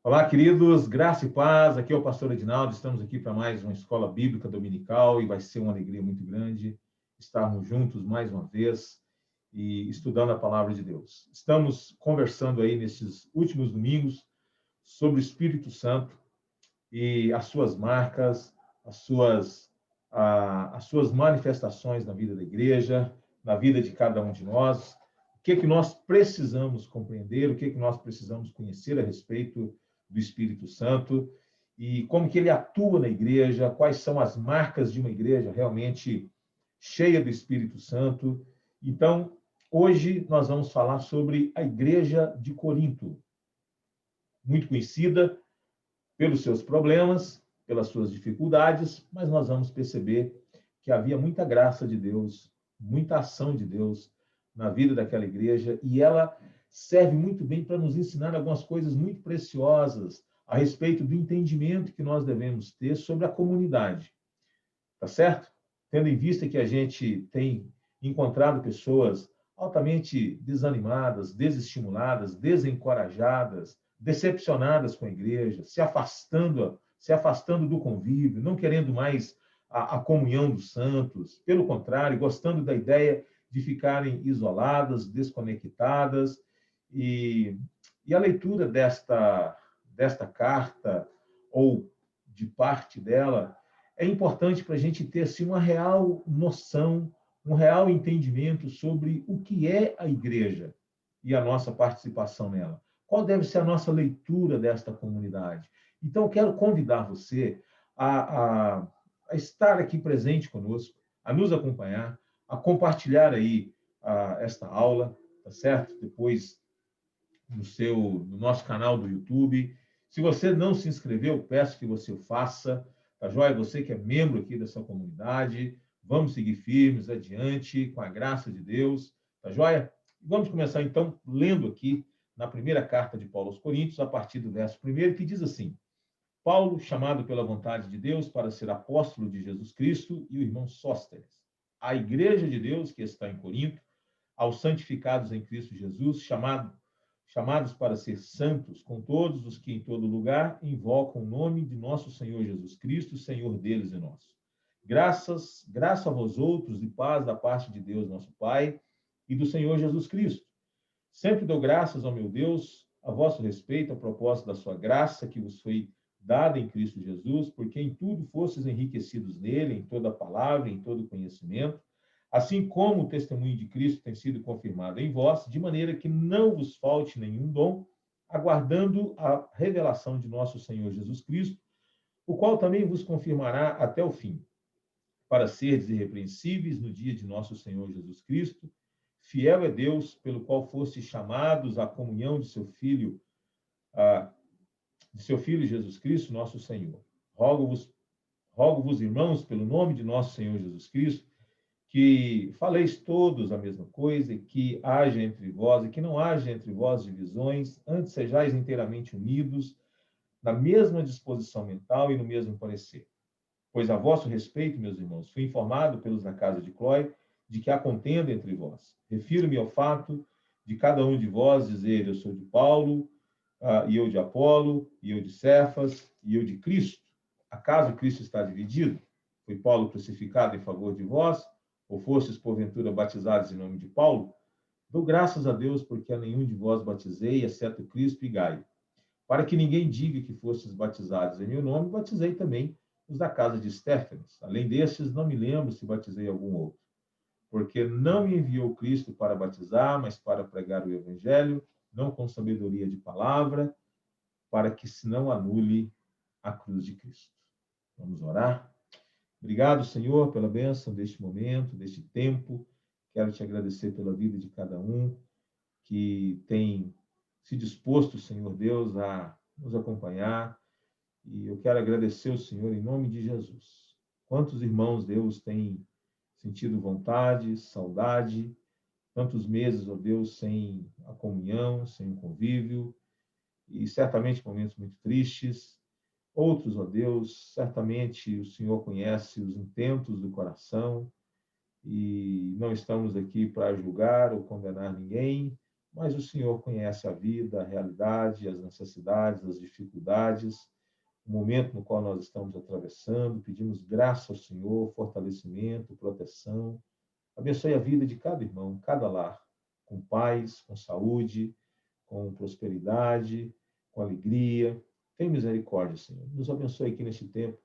Olá, queridos, graça e paz. Aqui é o pastor Edinaldo. Estamos aqui para mais uma escola bíblica dominical e vai ser uma alegria muito grande estarmos juntos mais uma vez e estudando a palavra de Deus. Estamos conversando aí nesses últimos domingos sobre o Espírito Santo e as suas marcas, as suas manifestações na vida da igreja, na vida de cada um de nós. O que nós precisamos compreender, o que nós precisamos conhecer a respeito do Espírito Santo e como que ele atua na igreja, quais são as marcas de uma igreja realmente cheia do Espírito Santo. Então, hoje nós vamos falar sobre a igreja de Corinto, muito conhecida pelos seus problemas, pelas suas dificuldades, mas nós vamos perceber que havia muita graça de Deus, muita ação de Deus na vida daquela igreja, e ela serve muito bem para nos ensinar algumas coisas muito preciosas a respeito do entendimento que nós devemos ter sobre a comunidade. Tá certo? Tendo em vista que a gente tem encontrado pessoas altamente desanimadas, desestimuladas, desencorajadas, decepcionadas com a igreja, se afastando do convívio, não querendo mais a comunhão dos santos, pelo contrário, gostando da ideia de ficarem isoladas, desconectadas, e, e a leitura desta carta, ou de parte dela, é importante para a gente ter assim, uma real noção, um real entendimento sobre o que é a igreja e a nossa participação nela. Qual deve ser a nossa leitura desta comunidade? Então, quero convidar você a estar aqui presente conosco, a nos acompanhar, a compartilhar aí esta aula, tá certo? Depois no nosso canal do YouTube. Se você não se inscreveu, peço que você o faça. Tá joia? Você que é membro aqui dessa comunidade, vamos seguir firmes adiante, com a graça de Deus. Tá joia? Vamos começar, então, lendo aqui na primeira carta de Paulo aos Coríntios, a partir do verso 1, que diz assim: Paulo, chamado pela vontade de Deus para ser apóstolo de Jesus Cristo, e o irmão Sóstenes, a igreja de Deus que está em Corinto, aos santificados em Cristo Jesus, chamados para ser santos, com todos os que em todo lugar invocam o nome de nosso Senhor Jesus Cristo, Senhor deles e nosso. Graça a vós outros e paz da parte de Deus, nosso Pai, e do Senhor Jesus Cristo. Sempre dou graças ao meu Deus a vosso respeito, a propósito da sua graça que vos foi dada em Cristo Jesus, porque em tudo fostes enriquecidos nele, em toda palavra, em todo conhecimento, assim como o testemunho de Cristo tem sido confirmado em vós, de maneira que não vos falte nenhum dom, aguardando a revelação de nosso Senhor Jesus Cristo, o qual também vos confirmará até o fim, para seres irrepreensíveis no dia de nosso Senhor Jesus Cristo. Fiel é Deus, pelo qual fostes chamados à comunhão de seu Filho, Jesus Cristo, nosso Senhor. Rogo-vos, irmãos, pelo nome de nosso Senhor Jesus Cristo, que faleis todos a mesma coisa, e que haja entre vós, e que não haja entre vós divisões, antes sejais inteiramente unidos, na mesma disposição mental e no mesmo parecer. Pois a vosso respeito, meus irmãos, fui informado pelos da casa de Cloé de que há contenda entre vós. Refiro-me ao fato de cada um de vós dizer: eu sou de Paulo, e eu de Apolo, e eu de Cefas, e eu de Cristo. Acaso Cristo está dividido? Foi Paulo crucificado em favor de vós? Ou fostes, porventura, batizados em nome de Paulo? Dou graças a Deus porque a nenhum de vós batizei, exceto Cristo e Gaio. Para que ninguém diga que fostes batizados em meu nome, batizei também os da casa de Estéfanas. Além destes, não me lembro se batizei algum outro. Porque não me enviou Cristo para batizar, mas para pregar o evangelho, não com sabedoria de palavra, para que se não anule a cruz de Cristo. Vamos orar? Obrigado, Senhor, pela bênção deste momento, deste tempo. Quero te agradecer pela vida de cada um que tem se disposto, Senhor Deus, a nos acompanhar. E eu quero agradecer ao Senhor em nome de Jesus. Quantos irmãos, Deus, têm sentido vontade, saudade, tantos meses, ó Deus, sem a comunhão, sem o convívio, e certamente momentos muito tristes. Outros, ó Deus, certamente o Senhor conhece os intentos do coração, e não estamos aqui para julgar ou condenar ninguém, mas o Senhor conhece a vida, a realidade, as necessidades, as dificuldades, o momento no qual nós estamos atravessando. Pedimos graça ao Senhor, fortalecimento, proteção. Abençoe a vida de cada irmão, cada lar, com paz, com saúde, com prosperidade, com alegria. Tem misericórdia, Senhor. Nos abençoe aqui neste tempo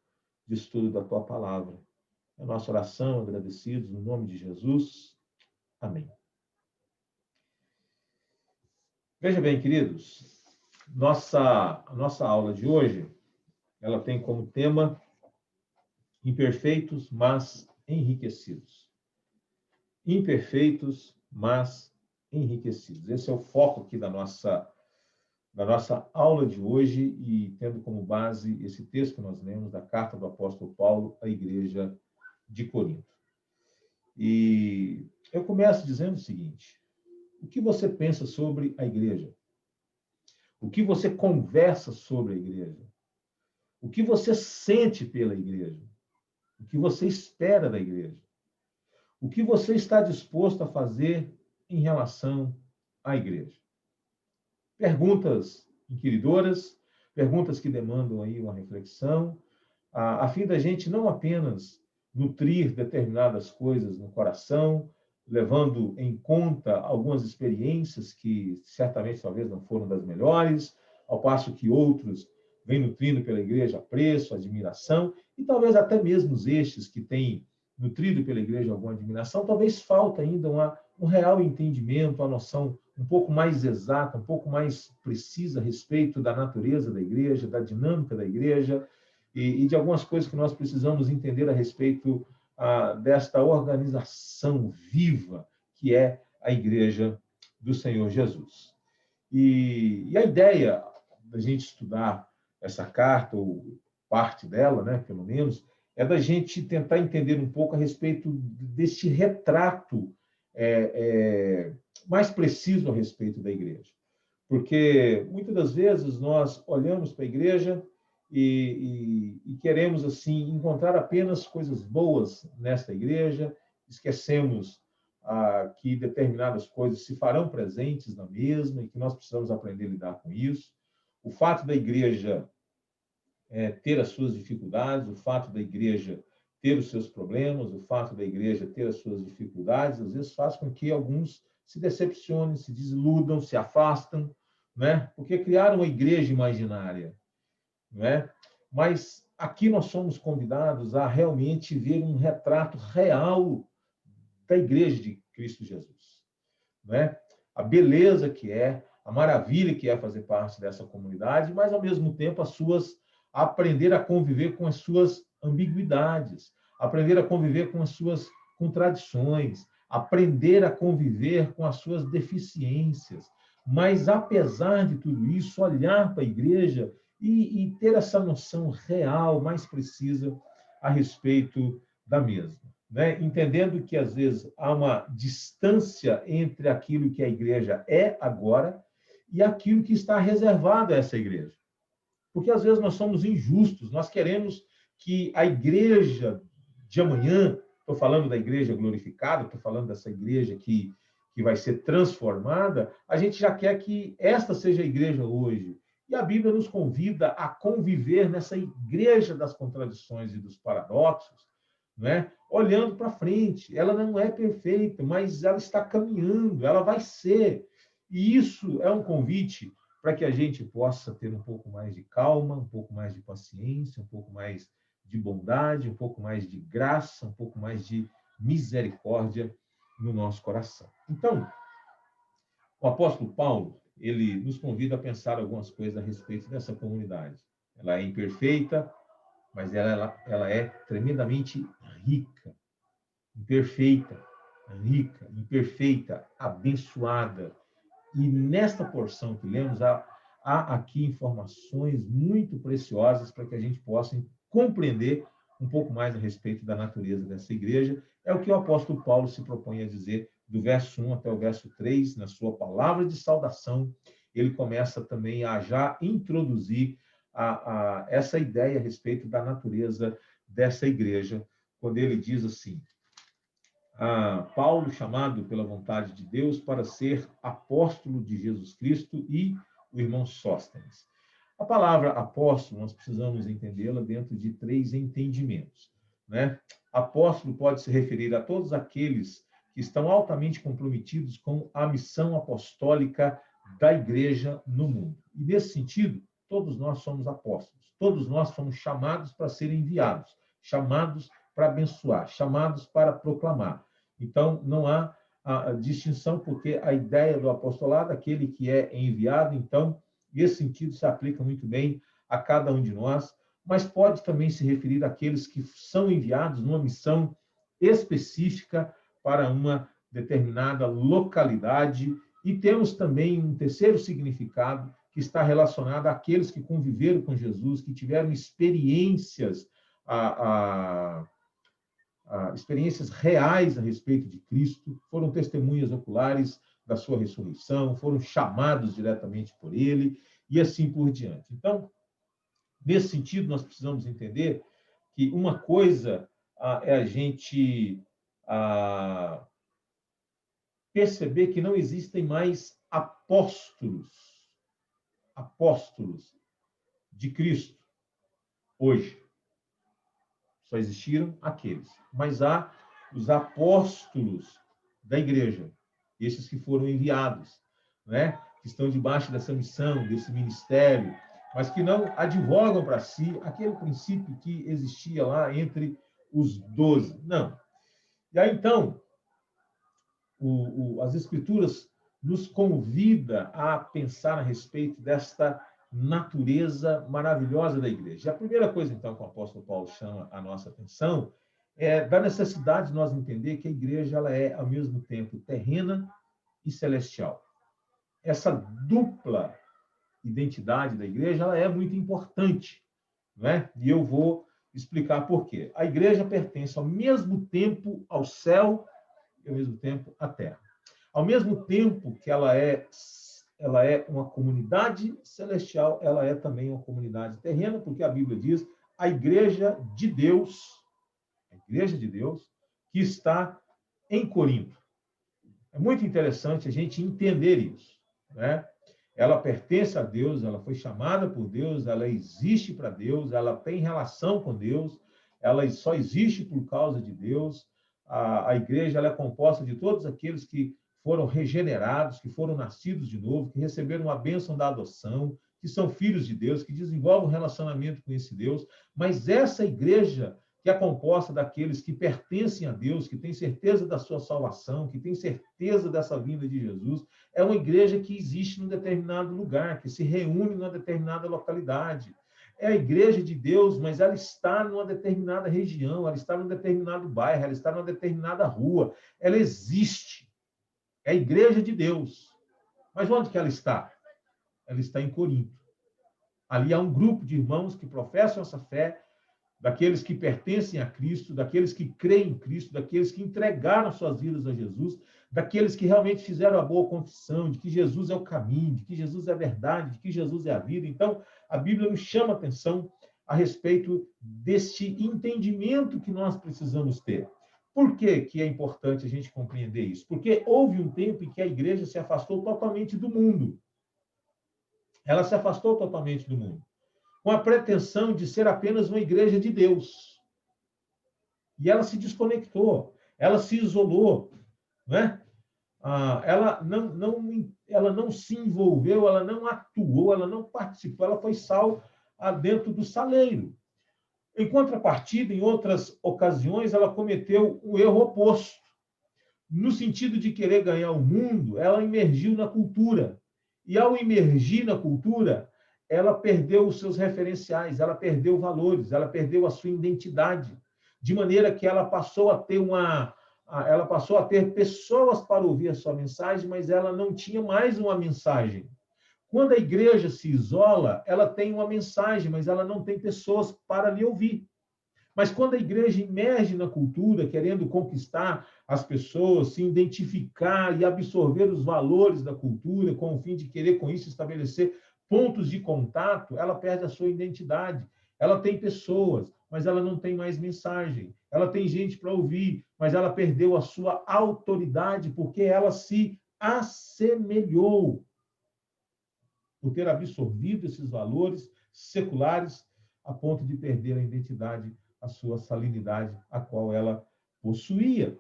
de estudo da Tua Palavra. É a nossa oração, agradecidos, no nome de Jesus. Amém. Veja bem, queridos, a nossa aula de hoje, ela tem como tema imperfeitos, mas enriquecidos. Imperfeitos, mas enriquecidos. Esse é o foco aqui da nossa aula de hoje, e tendo como base esse texto que nós lemos da carta do apóstolo Paulo à igreja de Corinto. E eu começo dizendo o seguinte: o que você pensa sobre a igreja? O que você conversa sobre a igreja? O que você sente pela igreja? O que você espera da igreja? O que você está disposto a fazer em relação à igreja? Perguntas inquiridoras, perguntas que demandam aí uma reflexão, a fim da gente não apenas nutrir determinadas coisas no coração, levando em conta algumas experiências que certamente talvez não foram das melhores, ao passo que outros vêm nutrindo pela igreja apreço, admiração, e talvez até mesmo estes que têm nutrido pela igreja alguma admiração, talvez falta ainda um real entendimento, uma noção um pouco mais exata, um pouco mais precisa a respeito da natureza da igreja, da dinâmica da igreja, e de algumas coisas que nós precisamos entender a respeito desta organização viva que é a Igreja do Senhor Jesus. E a ideia da gente estudar essa carta, ou parte dela, né, pelo menos, é da gente tentar entender um pouco a respeito deste retrato mais preciso a respeito da igreja. Porque muitas das vezes nós olhamos para a igreja e queremos assim encontrar apenas coisas boas nesta igreja, esquecemos que determinadas coisas se farão presentes na mesma e que nós precisamos aprender a lidar com isso. O fato da igreja ter as suas dificuldades, o fato da igreja ter os seus problemas, o fato da igreja ter as suas dificuldades, às vezes faz com que alguns se decepcionem, se desiludam, se afastam, né? Porque criaram uma igreja imaginária, né? Mas aqui nós somos convidados a realmente ver um retrato real da igreja de Cristo Jesus, né? A beleza que é, a maravilha que é fazer parte dessa comunidade, mas ao mesmo tempo aprender a conviver com as suas ambiguidades, aprender a conviver com as suas contradições, aprender a conviver com as suas deficiências. Mas, apesar de tudo isso, olhar para a igreja e ter essa noção real, mais precisa, a respeito da mesma. Né? Entendendo que, às vezes, há uma distância entre aquilo que a igreja é agora e aquilo que está reservado a essa igreja. Porque, às vezes, nós somos injustos, nós queremos que a igreja de amanhã, estou falando da igreja glorificada, estou falando dessa igreja que vai ser transformada, a gente já quer que esta seja a igreja hoje. E a Bíblia nos convida a conviver nessa igreja das contradições e dos paradoxos, né? Olhando para frente. Ela não é perfeita, mas ela está caminhando, ela vai ser. E isso é um convite para que a gente possa ter um pouco mais de calma, um pouco mais de paciência, um pouco mais de bondade, um pouco mais de graça, um pouco mais de misericórdia no nosso coração. Então, o apóstolo Paulo, ele nos convida a pensar algumas coisas a respeito dessa comunidade. Ela é imperfeita, mas ela é tremendamente rica, imperfeita, rica, imperfeita, abençoada. E nesta porção que lemos, há aqui informações muito preciosas para que a gente possa compreender um pouco mais a respeito da natureza dessa igreja. É o que o apóstolo Paulo se propõe a dizer do verso 1 até o verso 3, na sua palavra de saudação. Ele começa também a já introduzir essa ideia a respeito da natureza dessa igreja, quando ele diz assim: Paulo, chamado pela vontade de Deus para ser apóstolo de Jesus Cristo, e o irmão Sóstenes. A palavra apóstolo, nós precisamos entendê-la dentro de 3 entendimentos, né? Apóstolo pode se referir a todos aqueles que estão altamente comprometidos com a missão apostólica da igreja no mundo. E, nesse sentido, todos nós somos apóstolos. Todos nós fomos chamados para serem enviados, chamados para abençoar, chamados para proclamar. Então, não há a distinção, porque a ideia do apostolado, aquele que é enviado, então, esse sentido se aplica muito bem a cada um de nós, mas pode também se referir àqueles que são enviados numa missão específica para uma determinada localidade. E temos também um terceiro significado que está relacionado àqueles que conviveram com Jesus, que tiveram experiências experiências reais a respeito de Cristo, foram testemunhas oculares da sua ressurreição, foram chamados diretamente por ele, e assim por diante. Então, nesse sentido, nós precisamos entender que uma coisa é a gente perceber que não existem mais apóstolos de Cristo hoje. Só existiram aqueles. Mas há os apóstolos da igreja, esses que foram enviados, né? Que estão debaixo dessa missão, desse ministério, mas que não advogam para si aquele princípio que existia lá entre os 12. Não. E aí, então, as Escrituras nos convida a pensar a respeito desta natureza maravilhosa da igreja. E a primeira coisa, então, que o apóstolo Paulo chama a nossa atenção é da necessidade de nós entender que a igreja ela é, ao mesmo tempo, terrena e celestial. Essa dupla identidade da igreja ela é muito importante, né? E eu vou explicar por quê. A igreja pertence ao mesmo tempo ao céu e, ao mesmo tempo, à terra. Ao mesmo tempo que ela é uma comunidade celestial, ela é também uma comunidade terrena, porque a Bíblia diz a igreja de Deus, que está em Corinto. É muito interessante a gente entender isso, né? Ela pertence a Deus, ela foi chamada por Deus, ela existe para Deus, ela tem relação com Deus, ela só existe por causa de Deus. A igreja ela é composta de todos aqueles que foram regenerados, que foram nascidos de novo, que receberam a bênção da adoção, que são filhos de Deus, que desenvolvem um relacionamento com esse Deus. Mas essa igreja, que é composta daqueles que pertencem a Deus, que têm certeza da sua salvação, que têm certeza dessa vinda de Jesus, é uma igreja que existe num determinado lugar, que se reúne numa determinada localidade. É a igreja de Deus, mas ela está numa determinada região, ela está num determinado bairro, ela está numa determinada rua, ela existe. É a igreja de Deus. Mas onde que ela está? Ela está em Corinto. Ali há um grupo de irmãos que professam essa fé, daqueles que pertencem a Cristo, daqueles que creem em Cristo, daqueles que entregaram suas vidas a Jesus, daqueles que realmente fizeram a boa confissão de que Jesus é o caminho, de que Jesus é a verdade, de que Jesus é a vida. Então, a Bíblia nos chama a atenção a respeito deste entendimento que nós precisamos ter. Por que que é importante a gente compreender isso? Porque houve um tempo em que a igreja se afastou totalmente do mundo. Ela se afastou totalmente do mundo, com a pretensão de ser apenas uma igreja de Deus. E ela se desconectou, ela se isolou, né? Ela não se envolveu, ela não atuou, ela não participou, ela foi sal dentro do saleiro. Em contrapartida, em outras ocasiões, ela cometeu o erro oposto. No sentido de querer ganhar o mundo, ela imergiu na cultura. E ao imergir na cultura, ela perdeu os seus referenciais, ela perdeu valores, ela perdeu a sua identidade, de maneira que ela passou a ter pessoas para ouvir a sua mensagem, mas ela não tinha mais uma mensagem. Quando a igreja se isola, ela tem uma mensagem, mas ela não tem pessoas para lhe ouvir. Mas quando a igreja emerge na cultura, querendo conquistar as pessoas, se identificar e absorver os valores da cultura, com o fim de querer, com isso, estabelecer pontos de contato, ela perde a sua identidade. Ela tem pessoas, mas ela não tem mais mensagem. Ela tem gente para ouvir, mas ela perdeu a sua autoridade porque ela se assemelhou por ter absorvido esses valores seculares a ponto de perder a identidade, a sua salinidade, a qual ela possuía.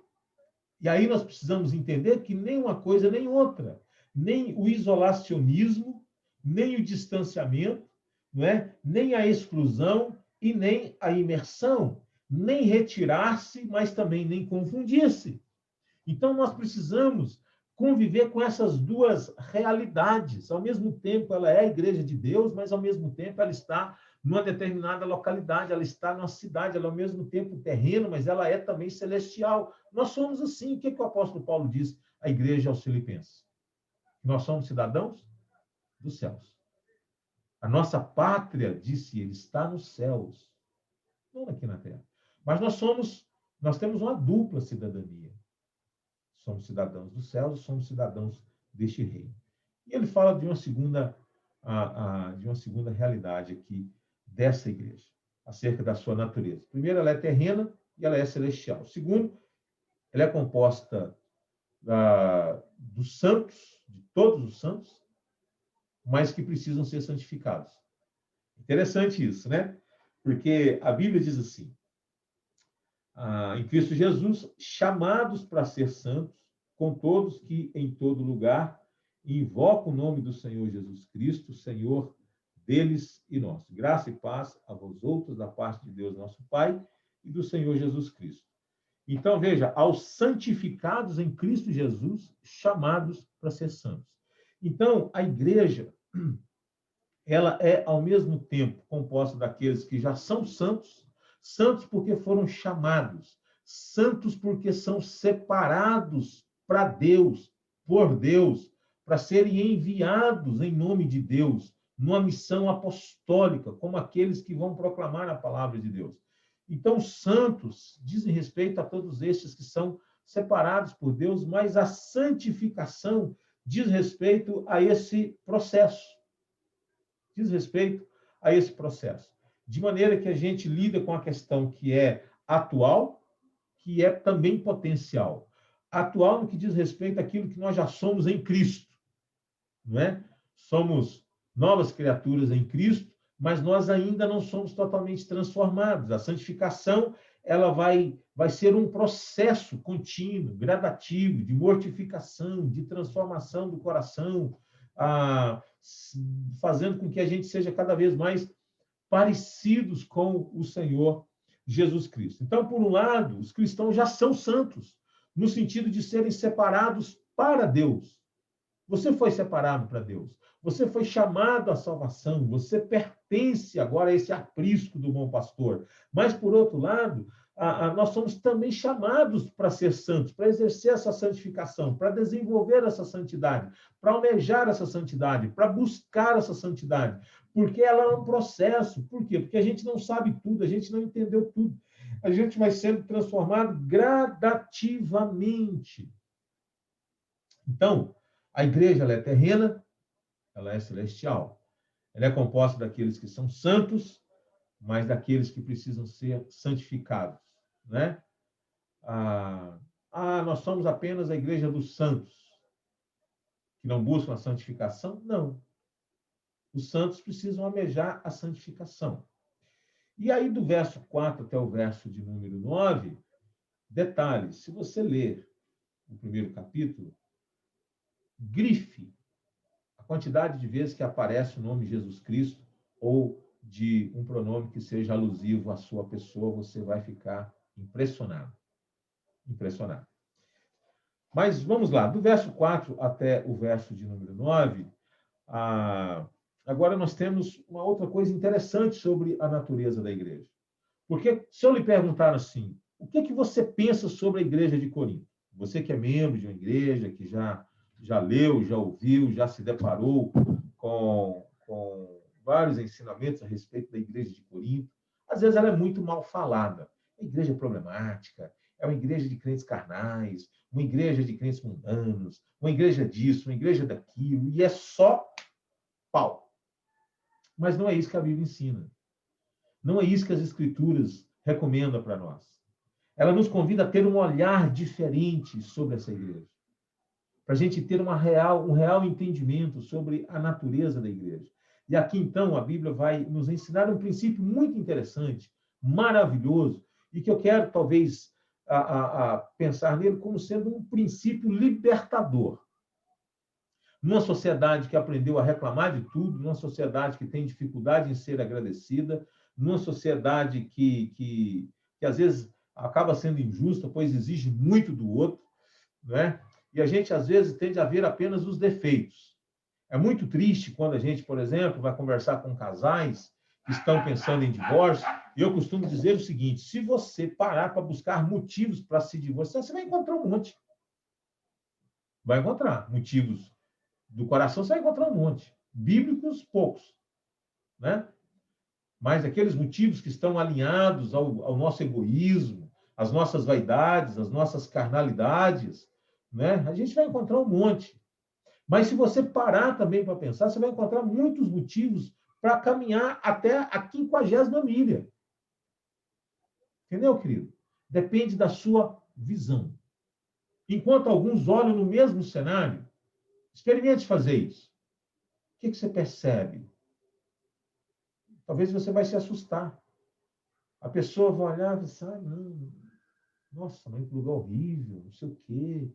E aí nós precisamos entender que nem uma coisa nem outra, nem o isolacionismo, nem o distanciamento, não é? Nem a exclusão e nem a imersão, nem retirar-se, mas também nem confundir-se. Então nós precisamos conviver com essas duas realidades. Ao mesmo tempo, ela é a igreja de Deus, mas ao mesmo tempo ela está numa determinada localidade, ela está numa cidade, ela é ao mesmo tempo terreno, mas ela é também celestial. Nós somos assim. O que o apóstolo Paulo diz à igreja aos Filipenses? Nós somos cidadãos dos céus. A nossa pátria, disse ele, está nos céus, não aqui na terra. Mas nós temos uma dupla cidadania. Somos cidadãos dos céus e somos cidadãos deste reino. E ele fala de uma segunda realidade aqui dessa igreja, acerca da sua natureza. Primeiro, ela é terrena e ela é celestial. Segundo, ela é composta dos santos, de todos os santos, mas que precisam ser santificados. Interessante isso, né? Porque a Bíblia diz assim, em Cristo Jesus, chamados para ser santos, com todos que em todo lugar invocam o nome do Senhor Jesus Cristo, Senhor deles e nosso. Graça e paz a vós outros, da parte de Deus nosso Pai e do Senhor Jesus Cristo. Então, veja, aos santificados em Cristo Jesus, chamados para ser santos. Então, a igreja, ela é, ao mesmo tempo, composta daqueles que já são santos, santos porque foram chamados, santos porque são separados para Deus, por Deus, para serem enviados em nome de Deus, numa missão apostólica, como aqueles que vão proclamar a palavra de Deus. Então, santos dizem respeito a todos estes que são separados por Deus, mas a santificação diz respeito a esse processo. Diz respeito a esse processo. De maneira que a gente lida com a questão que é atual, que é também potencial. Atual no que diz respeito àquilo que nós já somos em Cristo, não é? Somos novas criaturas em Cristo, mas nós ainda não somos totalmente transformados. A santificação, ela vai ser um processo contínuo, gradativo, de mortificação, de transformação do coração, fazendo com que a gente seja cada vez mais parecidos com o Senhor Jesus Cristo. Então, por um lado, os cristãos já são santos, no sentido de serem separados para Deus. Você foi separado para Deus. Você foi chamado à salvação. Você pertence agora a esse aprisco do bom pastor. Mas, por outro lado, nós somos também chamados para ser santos, para exercer essa santificação, para desenvolver essa santidade, para almejar essa santidade, para buscar essa santidade. Porque ela é um processo. Por quê? Porque a gente não sabe tudo, a gente não entendeu tudo. A gente vai sendo transformado gradativamente. Então, a igreja ela é terrena, ela é celestial. Ela é composta daqueles que são santos, mas daqueles que precisam ser santificados, né? Nós somos apenas a igreja dos santos, que não buscam a santificação? Não. Os santos precisam almejar a santificação. E aí, do verso 4 até o verso de número 9, detalhes, se você ler o primeiro capítulo, grife a quantidade de vezes que aparece o nome Jesus Cristo ou de um pronome que seja alusivo à sua pessoa, você vai ficar impressionado. Impressionado. Mas vamos lá, do verso 4 até o verso de número 9, agora nós temos uma outra coisa interessante sobre a natureza da igreja. Porque se eu lhe perguntar assim, o que você pensa sobre a igreja de Corinto? Você que é membro de uma igreja, que já leu, já ouviu, já se deparou com vários ensinamentos a respeito da igreja de Corinto. Às vezes ela é muito mal falada. É uma igreja problemática, é uma igreja de crentes carnais, uma igreja de crentes mundanos, uma igreja disso, uma igreja daquilo, e é só pau. Mas não é isso que a Bíblia ensina. Não é isso que as Escrituras recomendam para nós. Ela nos convida a ter um olhar diferente sobre essa igreja, para a gente ter um real entendimento sobre a natureza da igreja. E aqui, então, a Bíblia vai nos ensinar um princípio muito interessante, maravilhoso, e que eu quero, talvez, pensar nele como sendo um princípio libertador. Numa sociedade que aprendeu a reclamar de tudo, numa sociedade que tem dificuldade em ser agradecida, numa sociedade que às vezes acaba sendo injusta, pois exige muito do outro, né? E a gente, às vezes, tende a ver apenas os defeitos. É muito triste quando a gente, por exemplo, vai conversar com casais que estão pensando em divórcio, e eu costumo dizer o seguinte: se você parar para buscar motivos para se divorciar, você vai encontrar um monte. Vai encontrar motivos do coração, você vai encontrar um monte. Bíblicos, poucos, né? Mas aqueles motivos que estão alinhados ao nosso egoísmo, às nossas vaidades, às nossas carnalidades, né? A gente vai encontrar um monte. Mas se você parar também para pensar, você vai encontrar muitos motivos para caminhar até a 50ª milha. Entendeu, querido? Depende da sua visão. Enquanto alguns olham no mesmo cenário, experimente fazer isso. O que você percebe? Talvez você vai se assustar. A pessoa vai olhar e pensar, não, nossa, mas que lugar horrível, não sei o quê,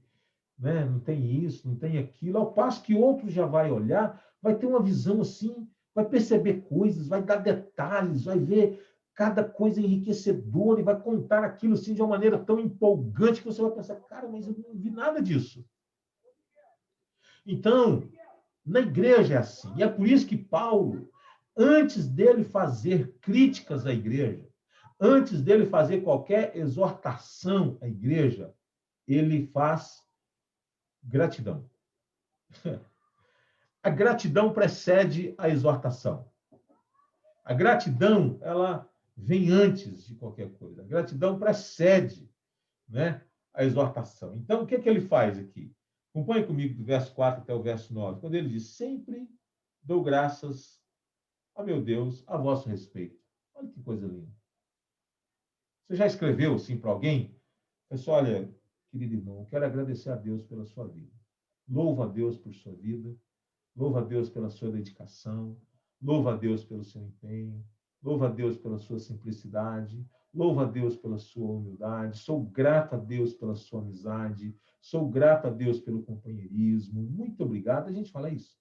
né? Não tem isso, não tem aquilo. Ao passo que outro já vai olhar, vai ter uma visão assim, vai perceber coisas, vai dar detalhes, vai ver cada coisa enriquecedora e vai contar aquilo assim de uma maneira tão empolgante que você vai pensar, cara, mas eu não vi nada disso. Então, na igreja é assim. E é por isso que Paulo, antes dele fazer críticas à igreja, antes dele fazer qualquer exortação à igreja, ele faz gratidão. A gratidão precede a exortação. A gratidão, ela vem antes de qualquer coisa. A gratidão precede, né, a exortação. Então, o que ele faz aqui? Acompanhe comigo do verso 4 até o verso 9. Quando ele diz, sempre dou graças a meu Deus a vosso respeito. Olha que coisa linda. Você já escreveu assim para alguém? Pessoal, olha, querido irmão, eu quero agradecer a Deus pela sua vida. Louvo a Deus por sua vida. Louvo a Deus pela sua dedicação. Louvo a Deus pelo seu empenho. Louvo a Deus pela sua simplicidade. Louvo a Deus pela sua humildade. Sou grato a Deus pela sua amizade. Sou grato a Deus pelo companheirismo. Muito obrigado. A gente fala isso.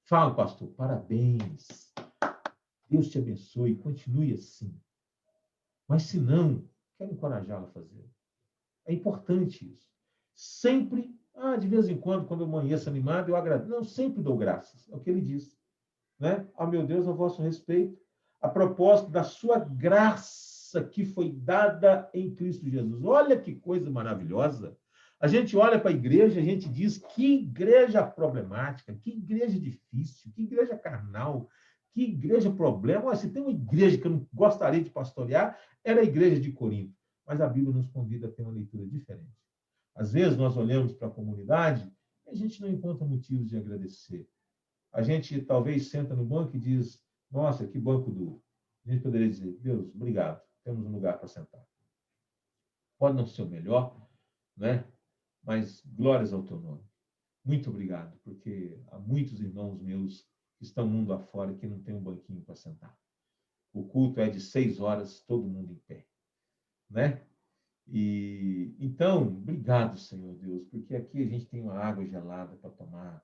Fala, pastor, parabéns. Deus te abençoe. Continue assim. Mas se não, quero encorajá-lo a fazer. É importante isso. Sempre, de vez em quando eu amanheço animado, eu agradeço. Não, sempre dou graças. É o que ele diz. Né? Meu Deus, a vosso respeito, a propósito da sua graça que foi dada em Cristo Jesus. Olha que coisa maravilhosa. A gente olha para a igreja, a gente diz que igreja problemática, que igreja difícil, que igreja carnal, que igreja problema. Olha, se tem uma igreja que eu não gostaria de pastorear, era a igreja de Corinto. Mas a Bíblia nos convida a ter uma leitura diferente. Às vezes nós olhamos para a comunidade e a gente não encontra motivos de agradecer. A gente talvez senta no banco e diz, nossa, que banco duro. A gente poderia dizer, Deus, obrigado, temos um lugar para sentar. Pode não ser o melhor, né? Mas glórias ao teu nome. Muito obrigado, porque há muitos irmãos meus que estão mundo afora que não tem um banquinho para sentar. O culto é de 6 horas, todo mundo em pé, né? E então, obrigado, Senhor Deus, porque aqui a gente tem uma água gelada para tomar.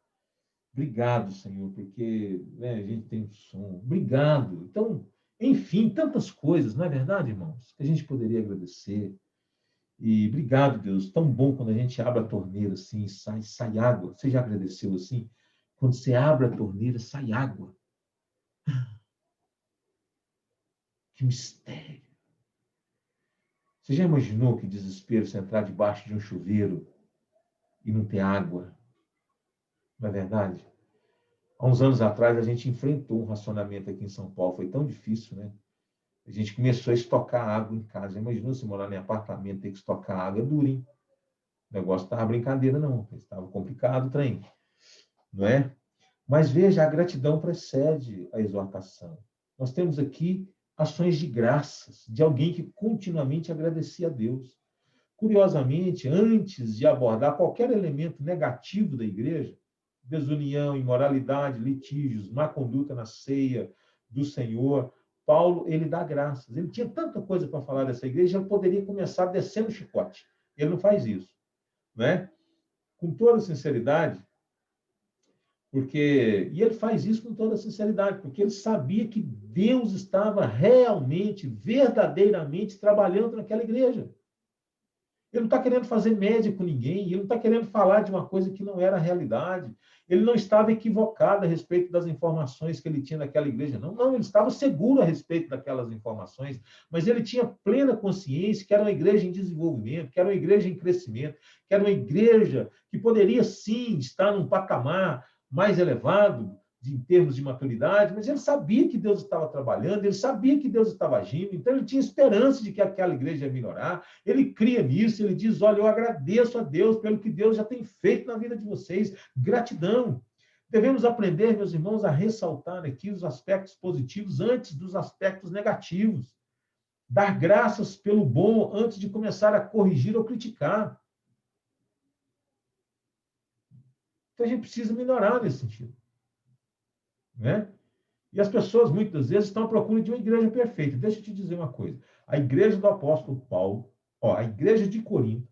Obrigado, Senhor, porque a gente tem um som. Obrigado. Então, enfim, tantas coisas, não é verdade, irmãos? Que a gente poderia agradecer. E obrigado, Deus. Tão bom quando a gente abre a torneira assim, sai água. Você já agradeceu assim? Quando você abre a torneira, sai água. Que mistério. Você já imaginou que desespero você entrar debaixo de um chuveiro e não ter água? Não é verdade? Há uns anos atrás, a gente enfrentou um racionamento aqui em São Paulo. Foi tão difícil, né? A gente começou a estocar água em casa. Imagina se morar em apartamento, ter que estocar água. É duro, hein? O negócio estava brincadeira, não. Estava complicado o trem. Não é? Mas veja, a gratidão precede a exortação. Nós temos aqui ações de graças, de alguém que continuamente agradecia a Deus. Curiosamente, antes de abordar qualquer elemento negativo da igreja, desunião, imoralidade, litígios, má conduta na ceia do Senhor, Paulo, ele dá graças. Ele tinha tanta coisa para falar dessa igreja, ele poderia começar descendo o chicote. Ele não faz isso, né? Com toda sinceridade, e ele faz isso com toda sinceridade, porque ele sabia que Deus estava realmente, verdadeiramente trabalhando naquela igreja. Ele não está querendo fazer média com ninguém, ele não está querendo falar de uma coisa que não era a realidade. Ele não estava equivocado a respeito das informações que ele tinha naquela igreja, não. Não, ele estava seguro a respeito daquelas informações, mas ele tinha plena consciência que era uma igreja em desenvolvimento, que era uma igreja em crescimento, que era uma igreja que poderia, sim, estar num patamar mais elevado, em termos de maturidade, mas ele sabia que Deus estava trabalhando, ele sabia que Deus estava agindo, então ele tinha esperança de que aquela igreja ia melhorar, ele cria nisso, ele diz, olha, eu agradeço a Deus pelo que Deus já tem feito na vida de vocês, gratidão. Devemos aprender, meus irmãos, a ressaltar aqui os aspectos positivos antes dos aspectos negativos, dar graças pelo bom antes de começar a corrigir ou criticar. Então a gente precisa melhorar nesse sentido. Né? E as pessoas, muitas vezes, estão à procura de uma igreja perfeita. Deixa eu te dizer uma coisa. A igreja do apóstolo Paulo, a igreja de Corinto,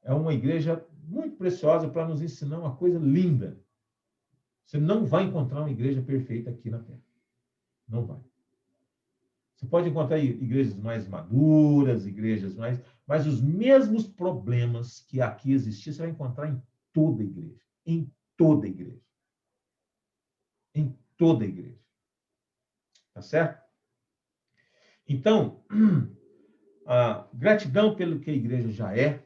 é uma igreja muito preciosa para nos ensinar uma coisa linda. Você não vai encontrar uma igreja perfeita aqui na Terra. Não vai. Você pode encontrar igrejas mais maduras, igrejas mais... Mas os mesmos problemas que aqui existiam, você vai encontrar em toda igreja. Em toda igreja. Em toda a igreja. Tá certo? Então, a gratidão pelo que a igreja já é,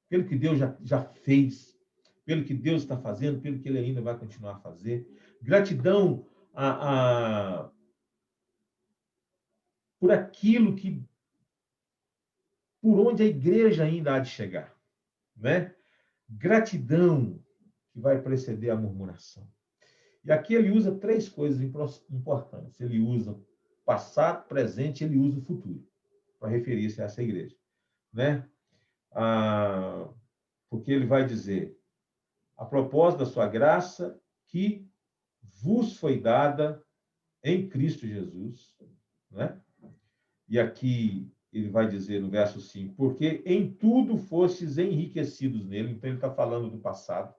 pelo que Deus já fez, pelo que Deus está fazendo, pelo que Ele ainda vai continuar a fazer. Gratidão por aquilo por onde a igreja ainda há de chegar. Né? Gratidão que vai preceder a murmuração. E aqui ele usa três coisas importantes. Ele usa passado, presente, ele usa o futuro, para referir-se a essa igreja. Né? Porque ele vai dizer, a propósito da sua graça, que vos foi dada em Cristo Jesus. Né? E aqui ele vai dizer no verso 5, porque em tudo fostes enriquecidos nele. Então ele está falando do passado.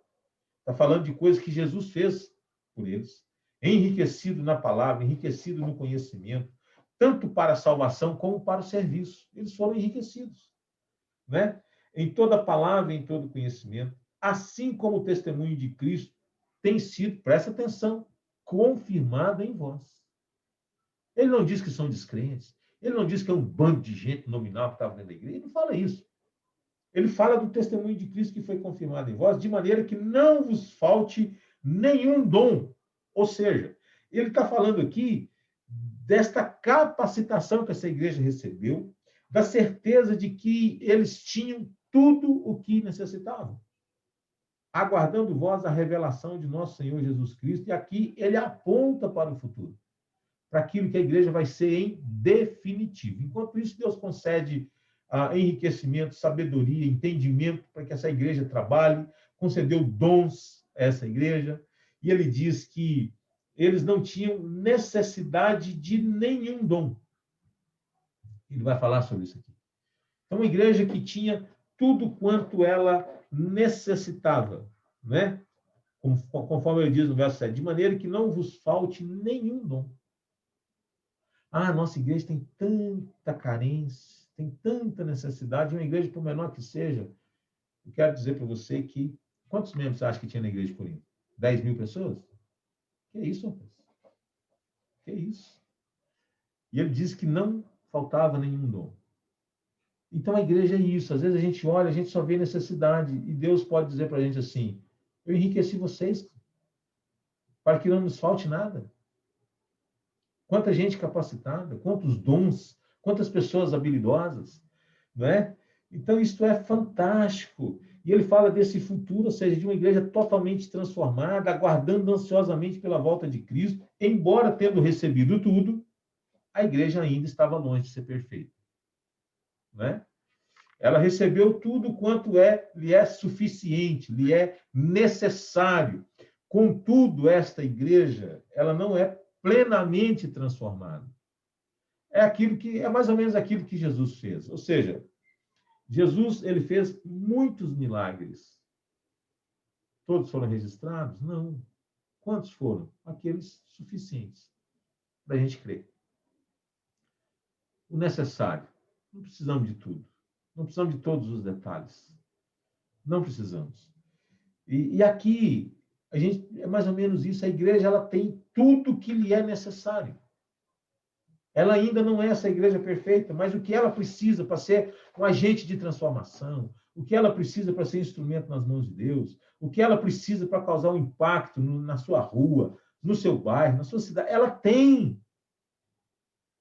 Está falando de coisas que Jesus fez por eles, enriquecido na palavra, enriquecido no conhecimento, tanto para a salvação como para o serviço. Eles foram enriquecidos, né? Em toda a palavra, em todo conhecimento, assim como o testemunho de Cristo tem sido, presta atenção, confirmado em vós. Ele não diz que são descrentes, ele não diz que é um bando de gente nominal que estava dentro da igreja, ele não fala isso. Ele fala do testemunho de Cristo que foi confirmado em vós, de maneira que não vos falte nenhum dom. Ou seja, ele está falando aqui desta capacitação que essa igreja recebeu, da certeza de que eles tinham tudo o que necessitavam, aguardando vós a revelação de nosso Senhor Jesus Cristo. E aqui ele aponta para o futuro, para aquilo que a igreja vai ser em definitivo. Enquanto isso, Deus concede enriquecimento, sabedoria, entendimento para que essa igreja trabalhe, concedeu dons a essa igreja, e ele diz que eles não tinham necessidade de nenhum dom. Ele vai falar sobre isso aqui. Então, uma igreja que tinha tudo quanto ela necessitava, né? Conforme ele diz no verso 7, de maneira que não vos falte nenhum dom. A nossa igreja tem tanta carência, tem tanta necessidade, uma igreja, por menor que seja, eu quero dizer para você que, quantos membros você acha que tinha na igreja de Corinto? 10 mil pessoas? Que isso, rapaz? Que isso? E ele diz que não faltava nenhum dom. Então a igreja é isso, às vezes a gente olha, a gente só vê necessidade, e Deus pode dizer para a gente assim, eu enriqueci vocês, para que não nos falte nada. Quanta gente capacitada, quantos dons, quantas pessoas habilidosas, não é? Então, isso é fantástico. E ele fala desse futuro, ou seja, de uma igreja totalmente transformada, aguardando ansiosamente pela volta de Cristo, embora tendo recebido tudo, a igreja ainda estava longe de ser perfeita, né? Ela recebeu tudo quanto lhe é suficiente, lhe é necessário. Contudo, esta igreja, ela não é plenamente transformada. É mais ou menos aquilo que Jesus fez. Ou seja, Jesus, ele fez muitos milagres. Todos foram registrados? Não. Quantos foram? Aqueles suficientes para a gente crer. O necessário. Não precisamos de tudo. Não precisamos de todos os detalhes. Não precisamos. E aqui, a gente, é mais ou menos isso. A igreja, ela tem tudo que lhe é necessário. Ela ainda não é essa igreja perfeita, mas o que ela precisa para ser um agente de transformação, o que ela precisa para ser instrumento nas mãos de Deus, o que ela precisa para causar um impacto na sua rua, no seu bairro, na sua cidade, ela tem.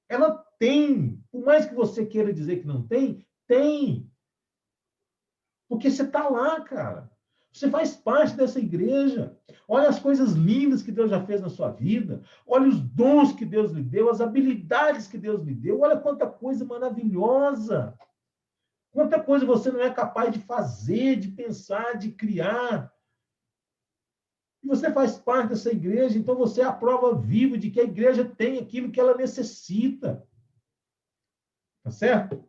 Ela tem. Por mais que você queira dizer que não tem, tem. Porque você está lá, cara. Você faz parte dessa igreja. Olha as coisas lindas que Deus já fez na sua vida. Olha os dons que Deus lhe deu, as habilidades que Deus lhe deu. Olha quanta coisa maravilhosa. Quanta coisa você não é capaz de fazer, de pensar, de criar. E você faz parte dessa igreja, então você é a prova viva de que a igreja tem aquilo que ela necessita. Tá certo?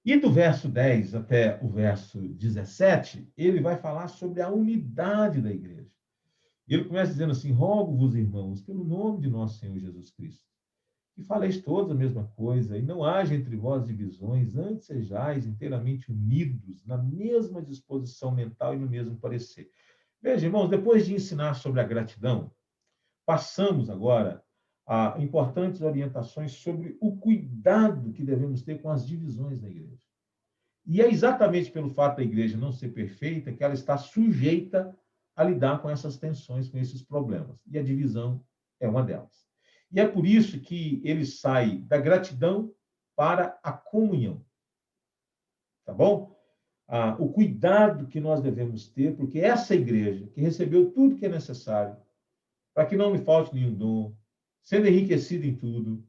E do verso 10 até o verso 17, ele vai falar sobre a unidade da igreja. Ele começa dizendo assim: rogo-vos, irmãos, pelo nome de nosso Senhor Jesus Cristo, que faleis todos a mesma coisa, e não haja entre vós divisões, antes sejais inteiramente unidos, na mesma disposição mental e no mesmo parecer. Veja, irmãos, depois de ensinar sobre a gratidão, passamos agora a importantes orientações sobre o cuidado que devemos ter com as divisões da igreja. E é exatamente pelo fato da igreja não ser perfeita que ela está sujeita a lidar com essas tensões, com esses problemas. E a divisão é uma delas. E é por isso que ele sai da gratidão para a comunhão. Tá bom? O cuidado que nós devemos ter, porque essa igreja, que recebeu tudo que é necessário, para que não me falte nenhum dom, sendo enriquecida em tudo,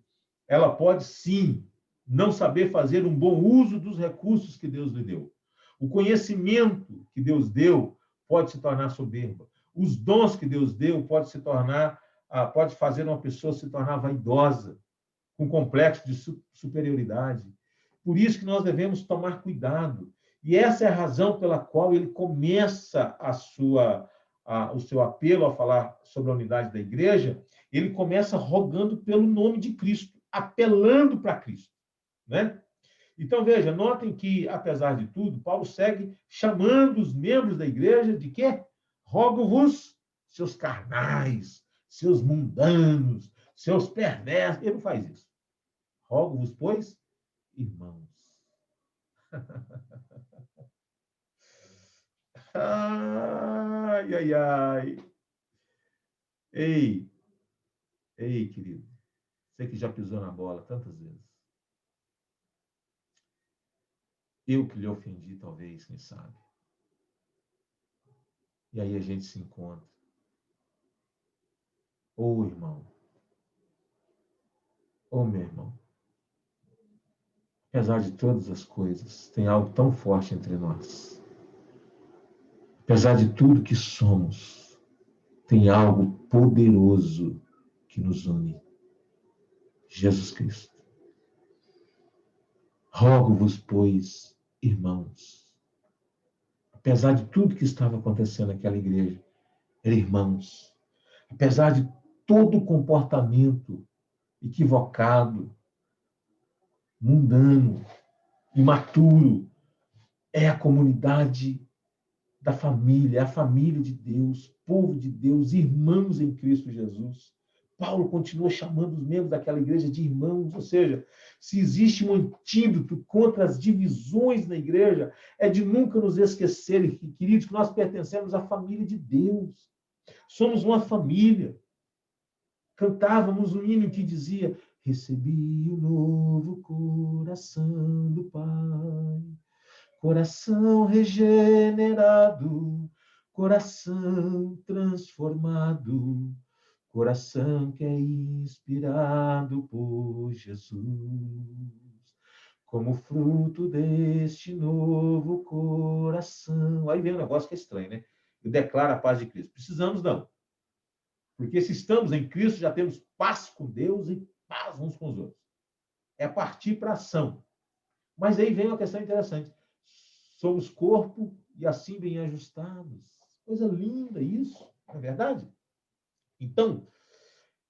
ela pode sim não saber fazer um bom uso dos recursos que Deus lhe deu. O conhecimento que Deus deu pode se tornar soberba. Os dons que Deus deu pode fazer uma pessoa se tornar vaidosa, com complexo de superioridade. Por isso que nós devemos tomar cuidado. E essa é a razão pela qual ele começa o seu apelo a falar sobre a unidade da igreja. Ele começa rogando pelo nome de Cristo, apelando para Cristo, né? Então, veja, notem que, apesar de tudo, Paulo segue chamando os membros da igreja de quê? Rogo-vos, seus carnais, seus mundanos, seus perversos. Ele não faz isso. Rogo-vos, pois, irmãos. Ai, ai, ai. Ei, ei, querido. Você que já pisou na bola tantas vezes. Eu que lhe ofendi, talvez, quem sabe. E aí a gente se encontra. Ô, irmão. Ô, meu irmão. Apesar de todas as coisas, tem algo tão forte entre nós. Apesar de tudo que somos, tem algo poderoso que nos une. Jesus Cristo. Rogo-vos, pois, irmãos, apesar de tudo que estava acontecendo naquela igreja, irmãos, apesar de todo o comportamento equivocado, mundano, imaturo, é a comunidade da família, é a família de Deus, povo de Deus, irmãos em Cristo Jesus. Paulo continua chamando os membros daquela igreja de irmãos, ou seja, se existe um antídoto contra as divisões na igreja, é de nunca nos esquecer, queridos, que nós pertencemos à família de Deus. Somos uma família. Cantávamos um hino que dizia: recebi o novo coração do Pai, coração regenerado, coração transformado, Coração que é inspirado por Jesus, como fruto deste novo coração. Aí vem um negócio que é estranho, né? Eu declaro a paz de Cristo. Precisamos não. Porque se estamos em Cristo, já temos paz com Deus e paz uns com os outros. É partir para a ação. Mas aí vem uma questão interessante. Somos corpo e assim bem ajustados. Coisa linda isso, não é verdade? Então,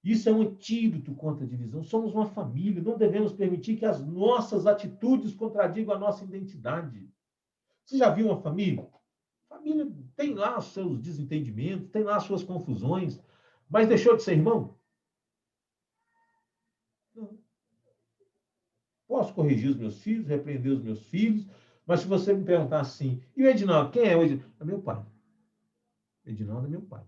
isso é um antídoto contra a divisão. Somos uma família, não devemos permitir que as nossas atitudes contradigam a nossa identidade. Você já viu uma família? Família tem lá os seus desentendimentos, tem lá as suas confusões, mas deixou de ser irmão? Não. Posso corrigir os meus filhos, repreender os meus filhos, mas se você me perguntar assim, e o Edinaldo, quem é o Edinaldo? É meu pai. O Edinaldo é meu pai.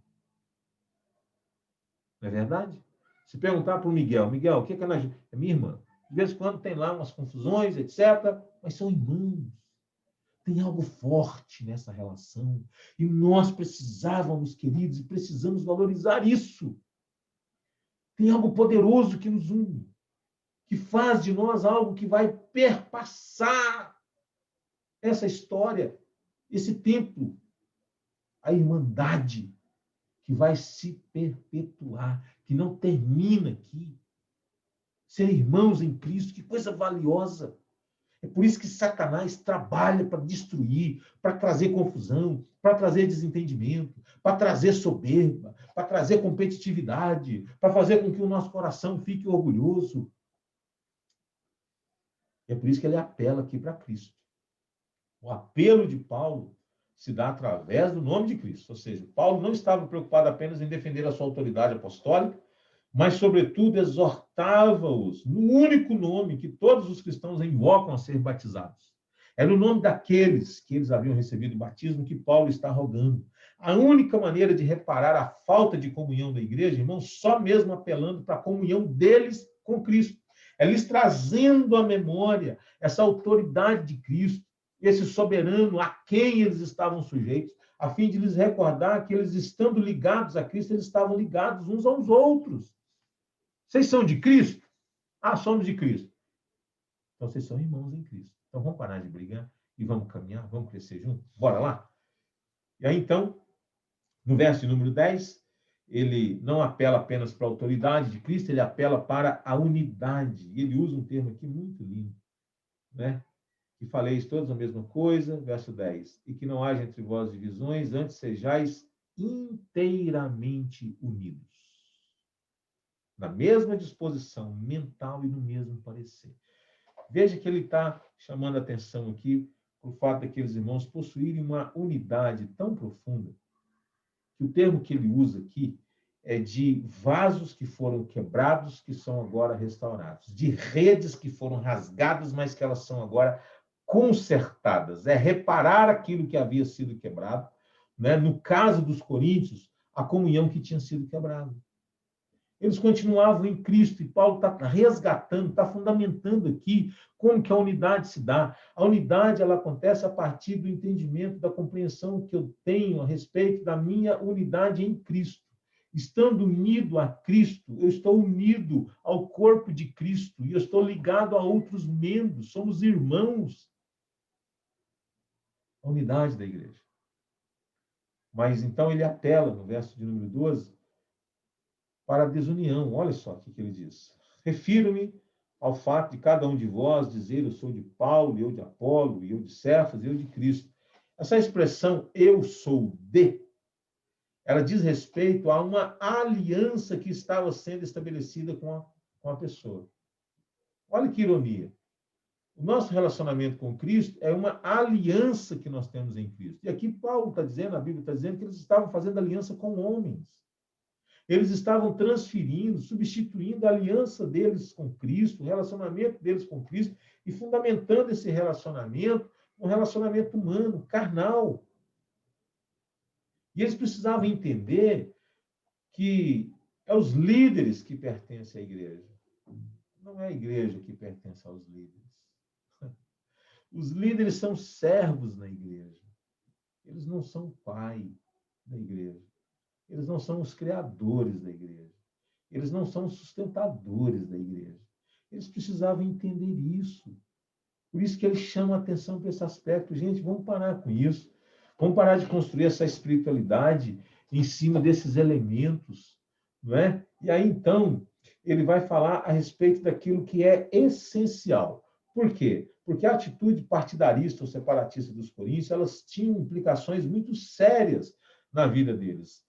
Não é verdade? Se perguntar para o Miguel, Miguel, o que é nós? É minha irmã. De vez em quando tem lá umas confusões, etc., mas são irmãos. Tem algo forte nessa relação. E nós precisávamos, queridos, e precisamos valorizar isso. Tem algo poderoso que nos une, que faz de nós algo que vai perpassar essa história, esse tempo, a irmandade que vai se perpetuar, que não termina aqui. Ser irmãos em Cristo, que coisa valiosa. É por isso que Satanás trabalha para destruir, para trazer confusão, para trazer desentendimento, para trazer soberba, para trazer competitividade, para fazer com que o nosso coração fique orgulhoso. É por isso que ele apela aqui para Cristo. O apelo de Paulo se dá através do nome de Cristo. Ou seja, Paulo não estava preocupado apenas em defender a sua autoridade apostólica, mas, sobretudo, exortava-os no único nome que todos os cristãos invocam a ser batizados. É no nome daqueles que eles haviam recebido o batismo que Paulo está rogando. A única maneira de reparar a falta de comunhão da igreja, irmãos, só mesmo apelando para a comunhão deles com Cristo. É lhes trazendo à memória essa autoridade de Cristo, esse soberano a quem eles estavam sujeitos, a fim de lhes recordar que eles, estando ligados a Cristo, eles estavam ligados uns aos outros. Vocês são de Cristo? Ah, somos de Cristo. Então, vocês são irmãos em Cristo. Então, vamos parar de brigar e vamos caminhar, vamos crescer juntos? Bora lá? E aí, então, no verso número 10, ele não apela apenas para a autoridade de Cristo, ele apela para a unidade. E ele usa um termo aqui muito lindo, né? Que faleis todos a mesma coisa, verso 10. E que não haja entre vós divisões, antes sejais inteiramente unidos. Na mesma disposição mental e no mesmo parecer. Veja que ele está chamando a atenção aqui para o fato daqueles irmãos possuírem uma unidade tão profunda, que o termo que ele usa aqui é de vasos que foram quebrados, que são agora restaurados, de redes que foram rasgadas, mas que elas são agora consertadas. É reparar aquilo que havia sido quebrado, né? No caso dos coríntios, a comunhão que tinha sido quebrada. Eles continuavam em Cristo, e Paulo está resgatando, está fundamentando aqui como que a unidade se dá. A unidade ela acontece a partir do entendimento, da compreensão que eu tenho a respeito da minha unidade em Cristo. Estando unido a Cristo, eu estou unido ao corpo de Cristo, e eu estou ligado a outros membros, somos irmãos. A unidade da igreja. Mas então ele apela, no verso de número 12, para a desunião. Olha só o que ele diz. Refiro-me ao fato de cada um de vós dizer eu sou de Paulo, eu de Apolo, eu de Cefas, eu de Cristo. Essa expressão eu sou de, ela diz respeito a uma aliança que estava sendo estabelecida com a pessoa. Olha que ironia. O nosso relacionamento com Cristo é uma aliança que nós temos em Cristo. E aqui Paulo está dizendo, a Bíblia está dizendo que eles estavam fazendo aliança com homens. Eles estavam transferindo, substituindo a aliança deles com Cristo, o relacionamento deles com Cristo, e fundamentando esse relacionamento, um relacionamento humano, carnal. E eles precisavam entender que é os líderes que pertencem à igreja. Não é a igreja que pertence aos líderes. Os líderes são servos na igreja. Eles não são pai da igreja. Eles não são os criadores da igreja. eles não são sustentadores da igreja. Eles precisavam entender isso. Por isso que eles chamam a atenção para esse aspecto. Gente, vamos parar com isso. Vamos parar de construir essa espiritualidade em cima desses elementos, não é? E aí, então, ele vai falar a respeito daquilo que é essencial. Por quê? Porque a atitude partidarista ou separatista dos coríntios, elas tinham implicações muito sérias na vida deles,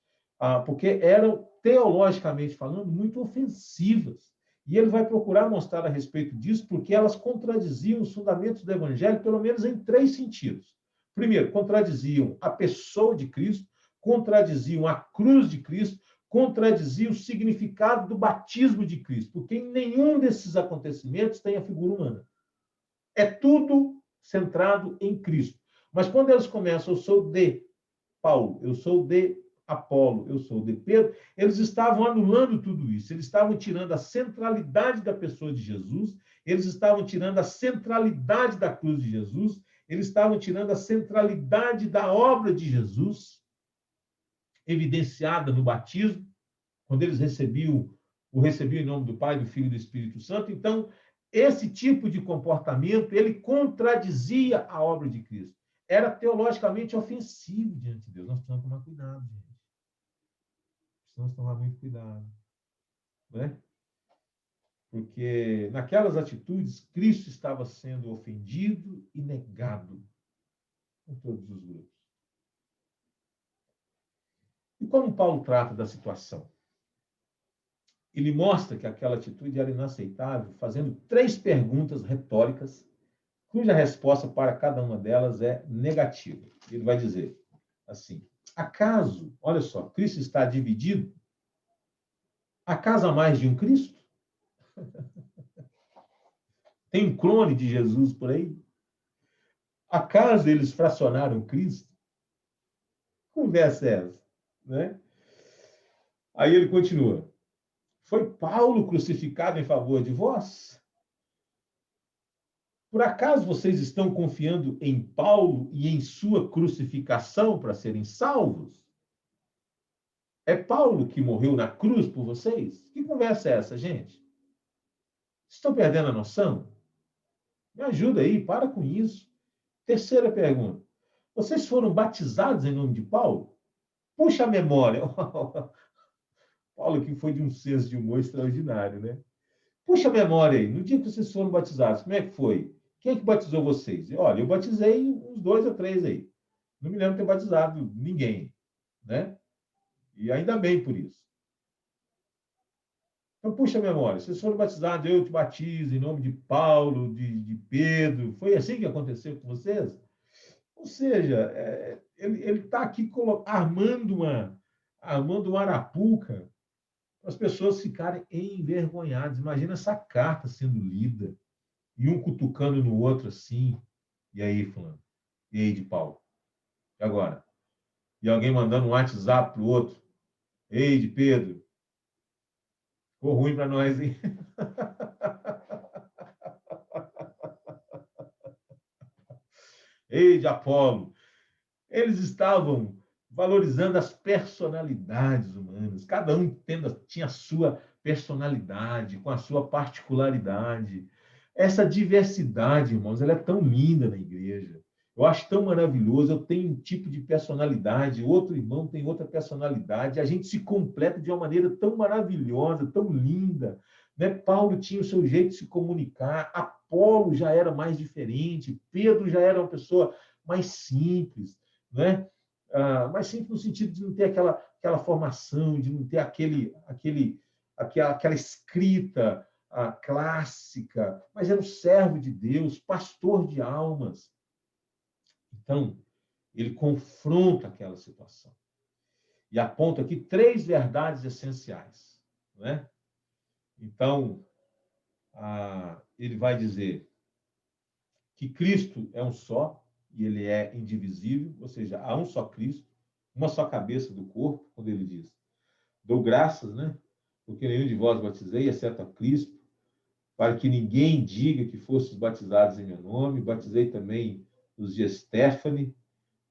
porque eram, teologicamente falando, muito ofensivas. E ele vai procurar mostrar a respeito disso, porque elas contradiziam os fundamentos do Evangelho, pelo menos em 3 sentidos. Primeiro, contradiziam a pessoa de Cristo, contradiziam a cruz de Cristo, contradiziam o significado do batismo de Cristo, porque em nenhum desses acontecimentos tem a figura humana. É tudo centrado em Cristo. Mas quando eles começam, eu sou de Paulo, eu sou de Apolo, eu sou de Pedro, eles estavam anulando tudo isso, eles estavam tirando a centralidade da pessoa de Jesus, eles estavam tirando a centralidade da cruz de Jesus, eles estavam tirando a centralidade da obra de Jesus, evidenciada no batismo, quando eles o recebiam em nome do Pai, do Filho e do Espírito Santo. Então, esse tipo de comportamento, ele contradizia a obra de Cristo. Era teologicamente ofensivo diante de Deus. Nós precisamos tomar cuidado, gente. Precisamos tomar muito cuidado. Né? Porque naquelas atitudes, Cristo estava sendo ofendido e negado por todos os grupos. E como Paulo trata da situação? Ele mostra que aquela atitude era inaceitável, fazendo 3 perguntas retóricas, cuja resposta para cada uma delas é negativa. Ele vai dizer assim: acaso, olha só, Cristo está dividido? Acaso há mais de um Cristo? Tem um clone de Jesus por aí? Acaso eles fracionaram Cristo? Que conversa é essa? Né? Aí ele continua: foi Paulo crucificado em favor de vós? Por acaso vocês estão confiando em Paulo e em sua crucificação para serem salvos? É Paulo que morreu na cruz por vocês? Que conversa é essa, gente? Estão perdendo a noção? Me ajuda aí, para com isso. Terceira pergunta. Vocês foram batizados em nome de Paulo? Puxa a memória. Paulo que foi de um senso de humor extraordinário, né? Puxa a memória aí. No dia que vocês foram batizados, como é que foi? Quem é que batizou vocês? Olha, eu batizei uns 2 ou 3 aí. Não me lembro de ter batizado ninguém, né? E ainda bem por isso. Então, puxa a memória. Vocês foram batizados, eu te batizo em nome de Paulo, de Pedro. Foi assim que aconteceu com vocês? Ou seja, ele está aqui armando uma arapuca para as pessoas ficarem envergonhadas. Imagina essa carta sendo lida, e um cutucando no outro assim. E aí, fulano? E aí, de Paulo? E agora? E alguém mandando um WhatsApp para o outro. Ei, de Pedro? Ficou ruim para nós, hein? Ei, de Apolo? Eles estavam valorizando as personalidades humanas. Cada um tinha a sua personalidade, com a sua particularidade. Essa diversidade, irmãos, ela é tão linda na igreja. Eu acho tão maravilhoso. Eu tenho um tipo de personalidade, outro irmão tem outra personalidade. A gente se completa de uma maneira tão maravilhosa, tão linda. Né? Paulo tinha o seu jeito de se comunicar, Apolo já era mais diferente, Pedro já era uma pessoa mais simples, né? Mais simples no sentido de não ter aquela formação, de não ter aquela escrita clássica, mas era um servo de Deus, pastor de almas. Então, ele confronta aquela situação e aponta aqui 3 verdades essenciais, né? Então, ele vai dizer que Cristo é um só e ele é indivisível, ou seja, há um só Cristo, uma só cabeça do corpo, quando ele diz: dou graças, né? Porque nenhum de vós batizei, exceto a Cristo, para que ninguém diga que fostes batizados em meu nome. Batizei também os de Estéfane.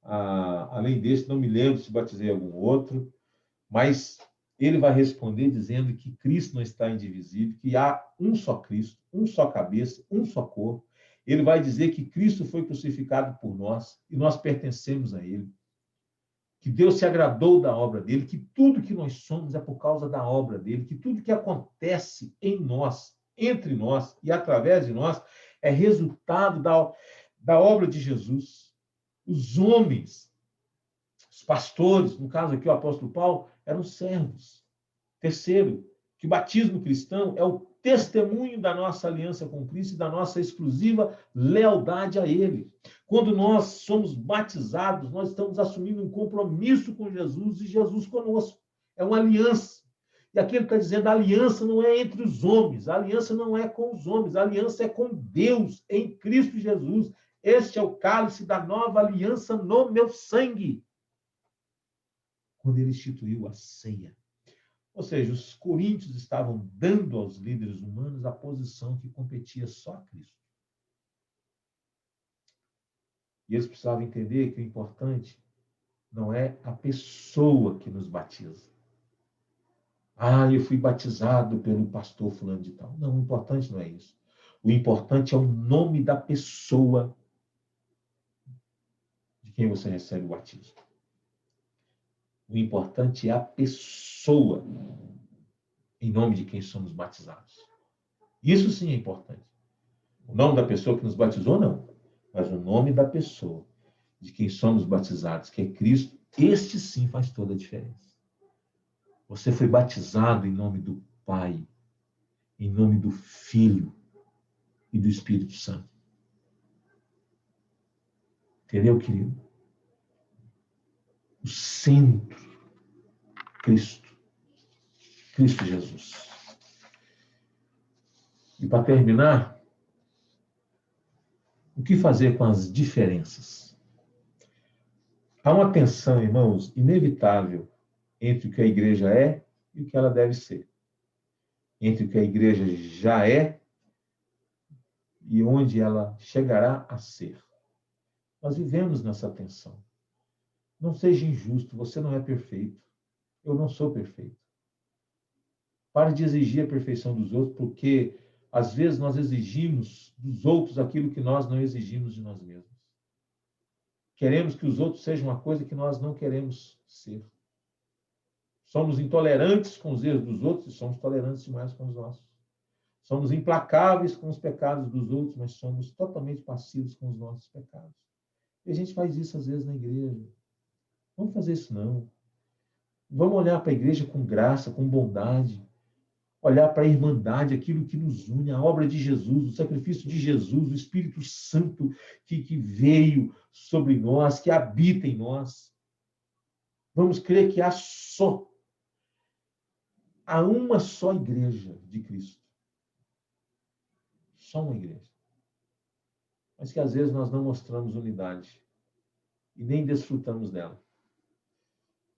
Além desse, não me lembro se batizei algum outro, mas ele vai responder dizendo que Cristo não está indivisível, que há um só Cristo, um só cabeça, um só corpo. Ele vai dizer que Cristo foi crucificado por nós e nós pertencemos a ele. Que Deus se agradou da obra dele, que tudo que nós somos é por causa da obra dele, que tudo que acontece em nós, entre nós e através de nós, é resultado da obra de Jesus. Os homens, os pastores, no caso aqui o apóstolo Paulo, eram servos. Terceiro, que o batismo cristão é o testemunho da nossa aliança com Cristo e da nossa exclusiva lealdade a Ele. Quando nós somos batizados, nós estamos assumindo um compromisso com Jesus e Jesus conosco. É uma aliança. E aqui ele está dizendo, a aliança não é entre os homens, a aliança não é com os homens, a aliança é com Deus, em Cristo Jesus. Este é o cálice da nova aliança no meu sangue. Quando ele instituiu a ceia. Ou seja, os coríntios estavam dando aos líderes humanos a posição que competia só a Cristo. E eles precisavam entender que o importante não é a pessoa que nos batiza. Ah, eu fui batizado pelo pastor fulano de tal. Não, o importante não é isso. O importante é o nome da pessoa de quem você recebe o batismo. O importante é a pessoa em nome de quem somos batizados. Isso sim é importante. O nome da pessoa que nos batizou, não. Mas o nome da pessoa de quem somos batizados, que é Cristo, este sim faz toda a diferença. Você foi batizado em nome do Pai, em nome do Filho e do Espírito Santo. Entendeu, querido? O centro, Cristo. Cristo Jesus. E para terminar, o que fazer com as diferenças? Há uma tensão, irmãos, inevitável entre o que a igreja é e o que ela deve ser. Entre o que a igreja já é e onde ela chegará a ser. Nós vivemos nessa tensão. Não seja injusto, você não é perfeito. Eu não sou perfeito. Pare de exigir a perfeição dos outros, porque às vezes nós exigimos dos outros aquilo que nós não exigimos de nós mesmos. Queremos que os outros sejam uma coisa que nós não queremos ser. Somos intolerantes com os erros dos outros e somos tolerantes demais com os nossos. Somos implacáveis com os pecados dos outros, mas somos totalmente passivos com os nossos pecados. E a gente faz isso às vezes na igreja. Vamos fazer isso não. Vamos olhar para a igreja com graça, com bondade. Olhar para a irmandade, aquilo que nos une, a obra de Jesus, o sacrifício de Jesus, o Espírito Santo que veio sobre nós, que habita em nós. Vamos crer que há uma só igreja de Cristo. Só uma igreja. Mas que às vezes nós não mostramos unidade e nem desfrutamos dela.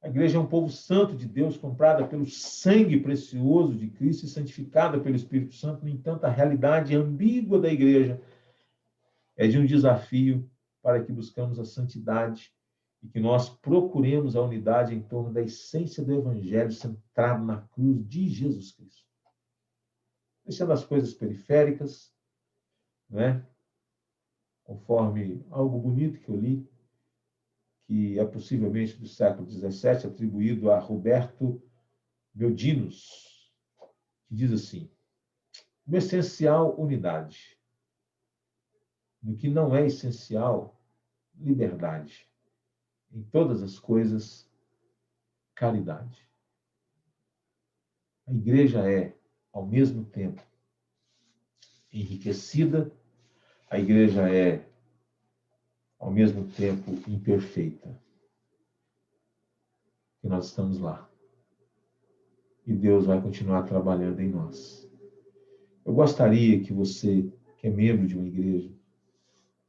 A igreja é um povo santo de Deus, comprada pelo sangue precioso de Cristo e santificada pelo Espírito Santo. No entanto, a realidade ambígua da igreja é de um desafio para que buscamos a santidade e que nós procuremos a unidade em torno da essência do Evangelho centrado na cruz de Jesus Cristo. Deixando as coisas periféricas, né? Conforme algo bonito que eu li, que é possivelmente do século XVII, atribuído a Roberto Beldinos, que diz assim: uma essencial unidade. No que não é essencial, liberdade. Em todas as coisas, caridade. A igreja é, ao mesmo tempo, enriquecida, a igreja é, ao mesmo tempo, imperfeita. E nós estamos lá. E Deus vai continuar trabalhando em nós. Eu gostaria que você, que é membro de uma igreja,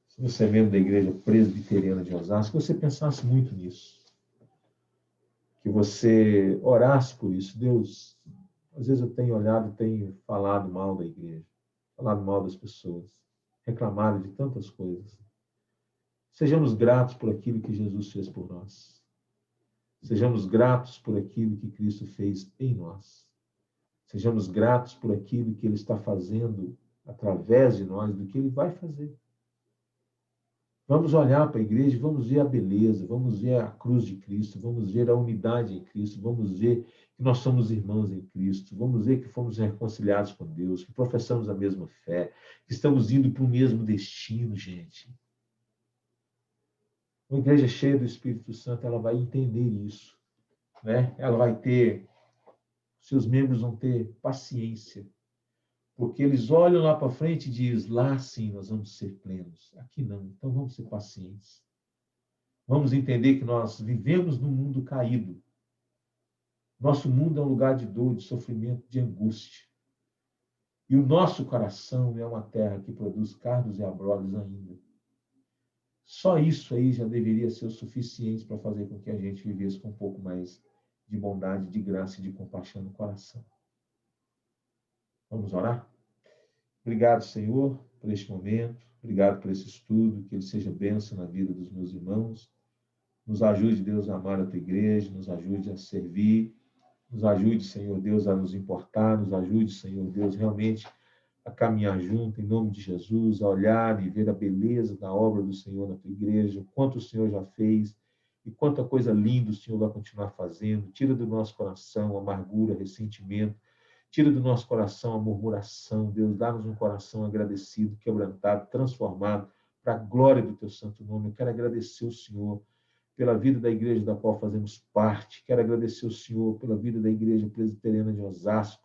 se você é membro da Igreja Presbiteriana de Osasco, que você pensasse muito nisso. Que você orasse por isso. Deus, às vezes eu tenho olhado e tenho falado mal da igreja, falado mal das pessoas, reclamado de tantas coisas. Sejamos gratos por aquilo que Jesus fez por nós. Sejamos gratos por aquilo que Cristo fez em nós. Sejamos gratos por aquilo que Ele está fazendo através de nós, do que Ele vai fazer. Vamos olhar para a igreja, vamos ver a beleza, vamos ver a cruz de Cristo, vamos ver a unidade em Cristo, vamos ver que nós somos irmãos em Cristo, vamos ver que fomos reconciliados com Deus, que professamos a mesma fé, que estamos indo para o mesmo destino, gente. Uma igreja cheia do Espírito Santo, ela vai entender isso, né? Ela vai ter, seus membros vão ter paciência, porque eles olham lá para frente e dizem, lá sim nós vamos ser plenos, aqui não, então vamos ser pacientes. Vamos entender que nós vivemos num mundo caído. Nosso mundo é um lugar de dor, de sofrimento, de angústia. E o nosso coração é uma terra que produz cardos e abrolhos ainda. Só isso aí já deveria ser o suficiente para fazer com que a gente vivesse com um pouco mais de bondade, de graça e de compaixão no coração. Vamos orar? Obrigado, Senhor, por este momento. Obrigado por esse estudo. Que ele seja bênção na vida dos meus irmãos. Nos ajude, Deus, a amar a tua igreja. Nos ajude a servir. Nos ajude, Senhor Deus, a nos importar. Nos ajude, Senhor Deus, realmente a caminhar junto, em nome de Jesus, a olhar e ver a beleza da obra do Senhor na tua igreja, o quanto o Senhor já fez e quanta coisa linda o Senhor vai continuar fazendo. Tira do nosso coração amargura, ressentimento. Tira do nosso coração a murmuração. Deus, dá-nos um coração agradecido, quebrantado, transformado para a glória do teu santo nome. Eu quero agradecer o Senhor pela vida da igreja da qual fazemos parte. Quero agradecer o Senhor pela vida da igreja presbiteriana de Osasco.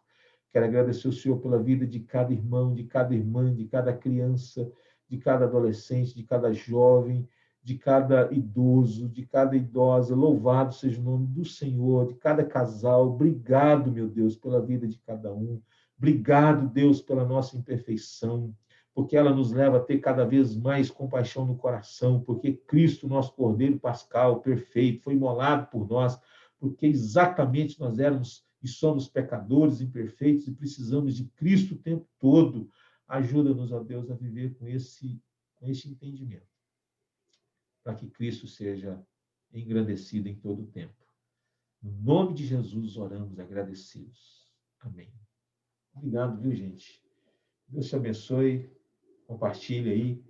Quero agradecer o Senhor pela vida de cada irmão, de cada irmã, de cada criança, de cada adolescente, de cada jovem, de cada idoso, de cada idosa. Louvado seja o nome do Senhor, de cada casal. Obrigado, meu Deus, pela vida de cada um. Obrigado, Deus, pela nossa imperfeição, porque ela nos leva a ter cada vez mais compaixão no coração, porque Cristo, nosso Cordeiro Pascal, perfeito, foi imolado por nós, porque exatamente nós éramos e somos pecadores, imperfeitos, e precisamos de Cristo o tempo todo. Ajuda-nos, ó Deus, a viver com esse entendimento, para que Cristo seja engrandecido em todo o tempo. No nome de Jesus, oramos agradecidos. Amém. Obrigado, viu, gente? Deus te abençoe. Compartilhe aí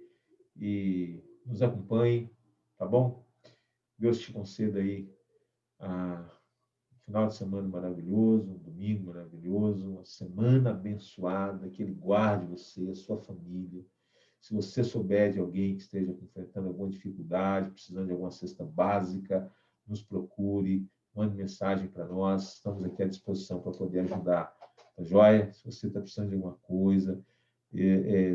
e nos acompanhe, tá bom? Deus te conceda aí um final de semana maravilhoso, um domingo maravilhoso, uma semana abençoada, que Ele guarde você, a sua família. Se você souber de alguém que esteja enfrentando alguma dificuldade, precisando de alguma cesta básica, nos procure, mande mensagem para nós, estamos aqui à disposição para poder ajudar. Tá joia? Se você está precisando de alguma coisa,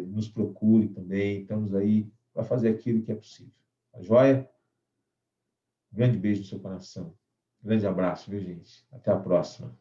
nos procure também, estamos aí para fazer aquilo que é possível. Tá joia? Grande beijo no seu coração. Grande abraço, viu, gente? Até a próxima.